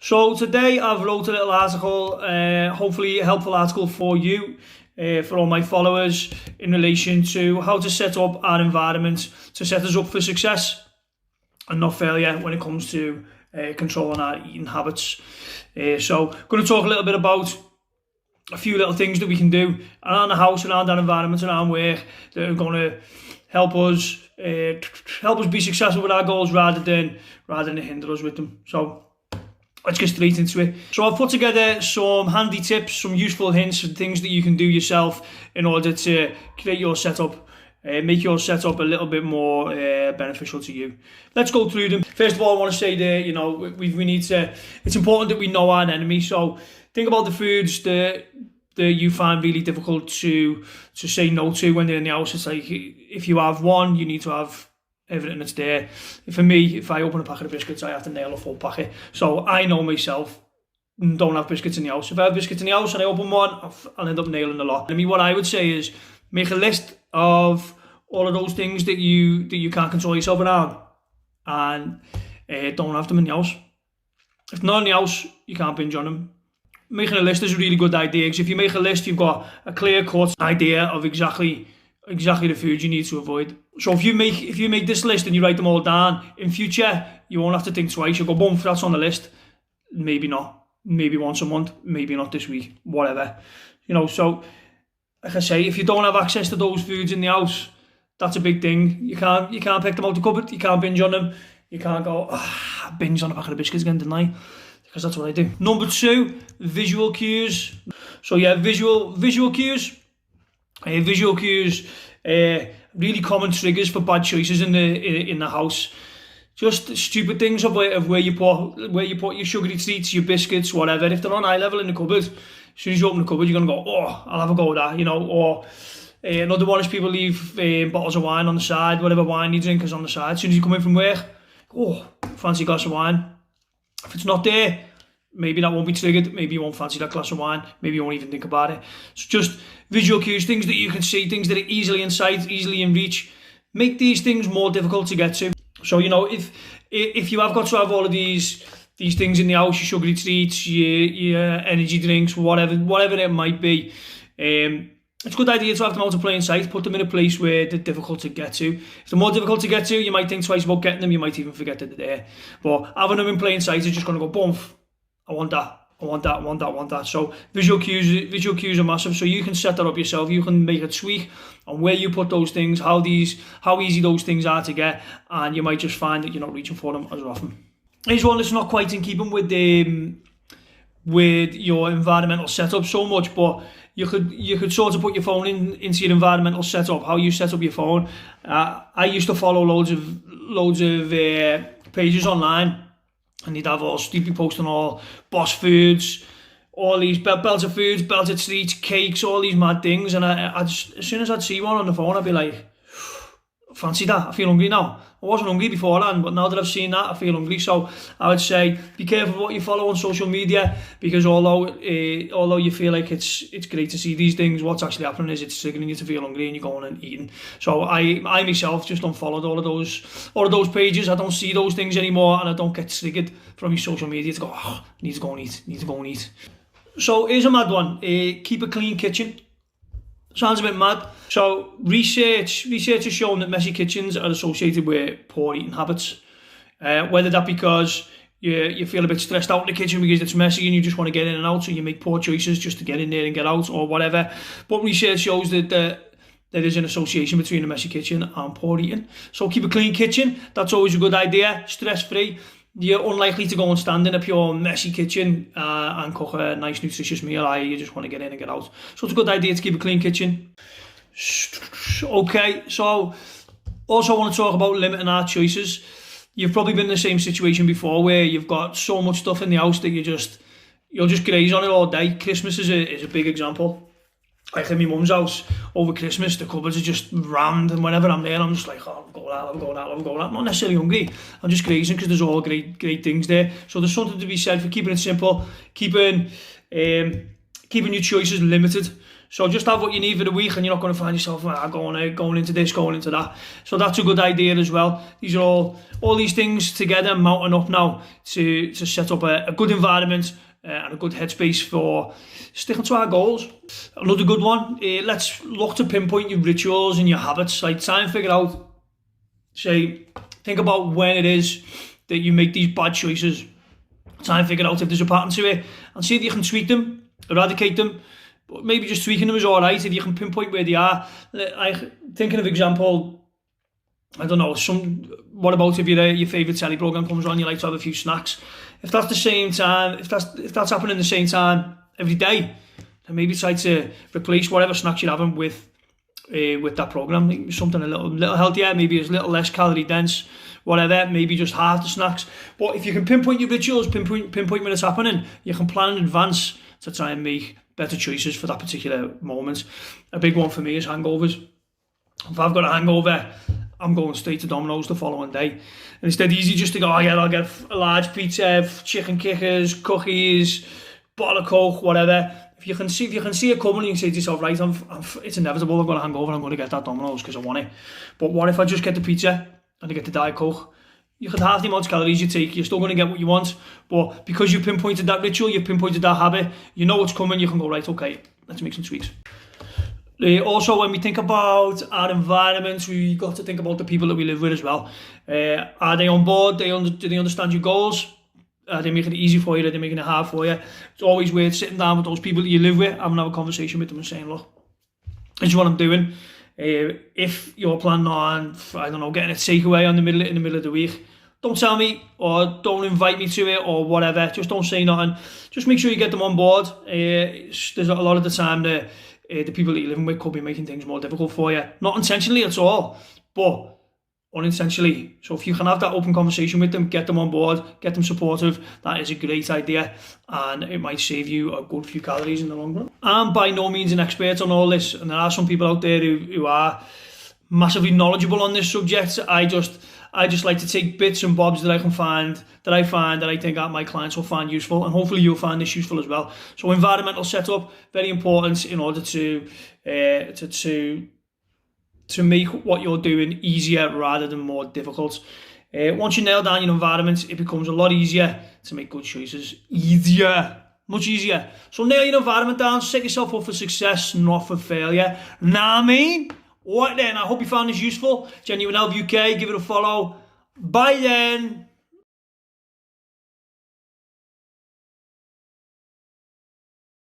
So today I've wrote a little article, hopefully a helpful article for you, for all my followers, in relation to how to set up our environment to set us up for success and not failure when it comes to controlling our eating habits. So I'm going to talk a little bit about a few little things that we can do around the house, around our environment, around work, that are going to help us be successful with our goals rather than hinder us with them. So let's get straight into it. So I've put together some handy tips, some useful hints and things that you can do yourself in order to create your setup, make your setup a little bit more beneficial to you. Let's go through them. First of all, I want to say that, we need to, it's important that we know our enemy. So think about the foods that you find really difficult to say no to when they're in the house. It's like, if you have one, you need to have everything that's there. For me, if I open a packet of biscuits, I have to nail a full packet. So I know myself, don't have biscuits in the house. If I have biscuits in the house and I open one, I'll end up nailing a lot. I mean, what I would say is make a list of all of those things that you can't control yourself around, and don't have them in the house. If not in the house, you can't binge on them. Making a list is a really good idea, because if you make a list, you've got a clear-cut idea of exactly the foods you need to avoid. So if you make this list and you write them all down, in future you won't have to think twice. You'll go, boom, that's on the list. Maybe not. Maybe once a month. Maybe not this week. Whatever. So like I say, if you don't have access to those foods in the house, that's a big thing. You can't pick them out the cupboard. You can't binge on them. You can't go, binge on a packet of biscuits again, didn't I? Because that's what I do. Number 2, visual cues. So yeah, visual cues. Visual cues, really common triggers for bad choices in the house. Just stupid things of where you put your sugary treats, your biscuits, whatever. If they're on eye level in the cupboard, as soon as you open the cupboard, you're gonna go, I'll have a go at that, Or another one is people leave bottles of wine on the side. Whatever wine you drink is on the side. As soon as you come in from work, fancy a glass of wine. If it's not there, maybe that won't be triggered. Maybe you won't fancy that glass of wine. Maybe you won't even think about it. So just visual cues, things that you can see, things that are easily in sight, easily in reach. Make these things more difficult to get to. So, if you have got to have all of these things in the house, your sugary treats, your energy drinks, whatever it might be, it's a good idea to have them out of plain sight. Put them in a place where they're difficult to get to. If they're more difficult to get to, you might think twice about getting them. You might even forget that they're there. But having them in plain sight is just going to go, boom, I want that. I want that. So visual cues are massive. So you can set that up yourself. You can make a tweak on where you put those things, how easy those things are to get, and you might just find that you're not reaching for them as often. Here's one that's not quite in keeping with your environmental setup so much, but you could sort of put your phone into your environmental setup, how you set up your phone. I used to follow loads of pages online. And you'd have you'd be posting all Boss Foods, all these belter foods, belter treats, cakes, all these mad things. And I'd as soon as I'd see one on the phone, I'd be like, fancy that, I feel hungry now. I wasn't hungry beforehand, but now that I've seen that, I feel hungry. So I would say, be careful what you follow on social media, because although you feel like it's great to see these things, what's actually happening is it's triggering you to feel hungry and you're going and eating. So I myself just unfollowed all of those pages. I don't see those things anymore, and I don't get triggered from your social media to go, I need to go and eat. So here's a mad one. Keep a clean kitchen. Sounds a bit mad. So research has shown that messy kitchens are associated with poor eating habits. Whether that because you feel a bit stressed out in the kitchen because it's messy and you just want to get in and out, so you make poor choices just to get in there and get out, or whatever. But research shows that there is an association between a messy kitchen and poor eating. So keep a clean kitchen. That's always a good idea. Stress-free. You're unlikely to go and stand in a pure messy kitchen and cook a nice nutritious meal. You just want to get in and get out. So it's a good idea to keep a clean kitchen. Okay, so also want to talk about limiting our choices. You've probably been in the same situation before where you've got so much stuff in the house that you'll just graze on it all day. Christmas is a big example. Like in my mum's house over Christmas, the cupboards are just rammed, and whenever I'm there, I'm just like, I'll go that. I'm not necessarily hungry. I'm just grazing because there's all great things there. So there's something to be said for keeping it simple, keeping your choices limited. So just have what you need for the week, and you're not going to find yourself going into this, going into that. So that's a good idea as well. These are all these things together mounting up now to set up a good environment and a good headspace for sticking to our goals. Another good one, let's look to pinpoint your rituals and your habits. Like, try and figure out, think about when it is that you make these bad choices. Try and figure out if there's a pattern to it, and see if you can tweak them, eradicate them. But maybe just tweaking them is alright if you can pinpoint where they are. Thinking of example, I don't know, what about if your favourite telly programme comes on, you like to have a few snacks. If that's the same time, if that's happening the same time every day, then maybe try to replace whatever snacks you're having with that programme. Maybe something a little healthier, maybe it's a little less calorie dense, whatever, maybe just half the snacks. But if you can pinpoint your rituals, pinpoint when it's happening, you can plan in advance to try and make better choices for that particular moment. A big one for me is hangovers. If I've got a hangover, I'm going straight to Domino's the following day. And it's dead easy just to go, I'll get a large pizza, chicken kickers, cookies, bottle of Coke, whatever. If you can see it coming, you can say to yourself, right, it's inevitable, I've got a hangover, I'm going to get that Domino's because I want it. But what if I just get the pizza and I get the Diet Coke? You could half the amount of calories you take, you're still going to get what you want. But because you pinpointed that ritual, you pinpointed that habit, you know what's coming, you can go, right, okay, let's make some tweaks. Also, when we think about our environment, we got to think about the people that we live with as well. Are they on board? Do they understand your goals? Are they making it easy for you? Are they making it hard for you? It's always worth sitting down with those people that you live with, having a conversation with them and saying, look, this is what I'm doing. If you're planning on, I don't know, getting a takeaway in the middle of the week, don't tell me or don't invite me to it or whatever. Just don't say nothing. Just make sure you get them on board. There's a lot of the time the people that you're living with could be making things more difficult for you. Not intentionally at all, but unintentionally. So if you can have that open conversation with them, get them on board, get them supportive, that is a great idea, and it might save you a good few calories in the long run. I'm by no means an expert on all this, and there are some people out there who are massively knowledgeable on this subject. I just like to take bits and bobs that I find that I think my clients will find useful, and hopefully you'll find this useful as well. So environmental setup, very important in order to make what you're doing easier rather than more difficult. Once you nail down your environment, it becomes a lot easier to make good choices. Much easier. So nail your environment down, set yourself up for success, not for failure. Nah, I mean? Alright then, I hope you found this useful. Genuine Help UK, give it a follow. Bye then.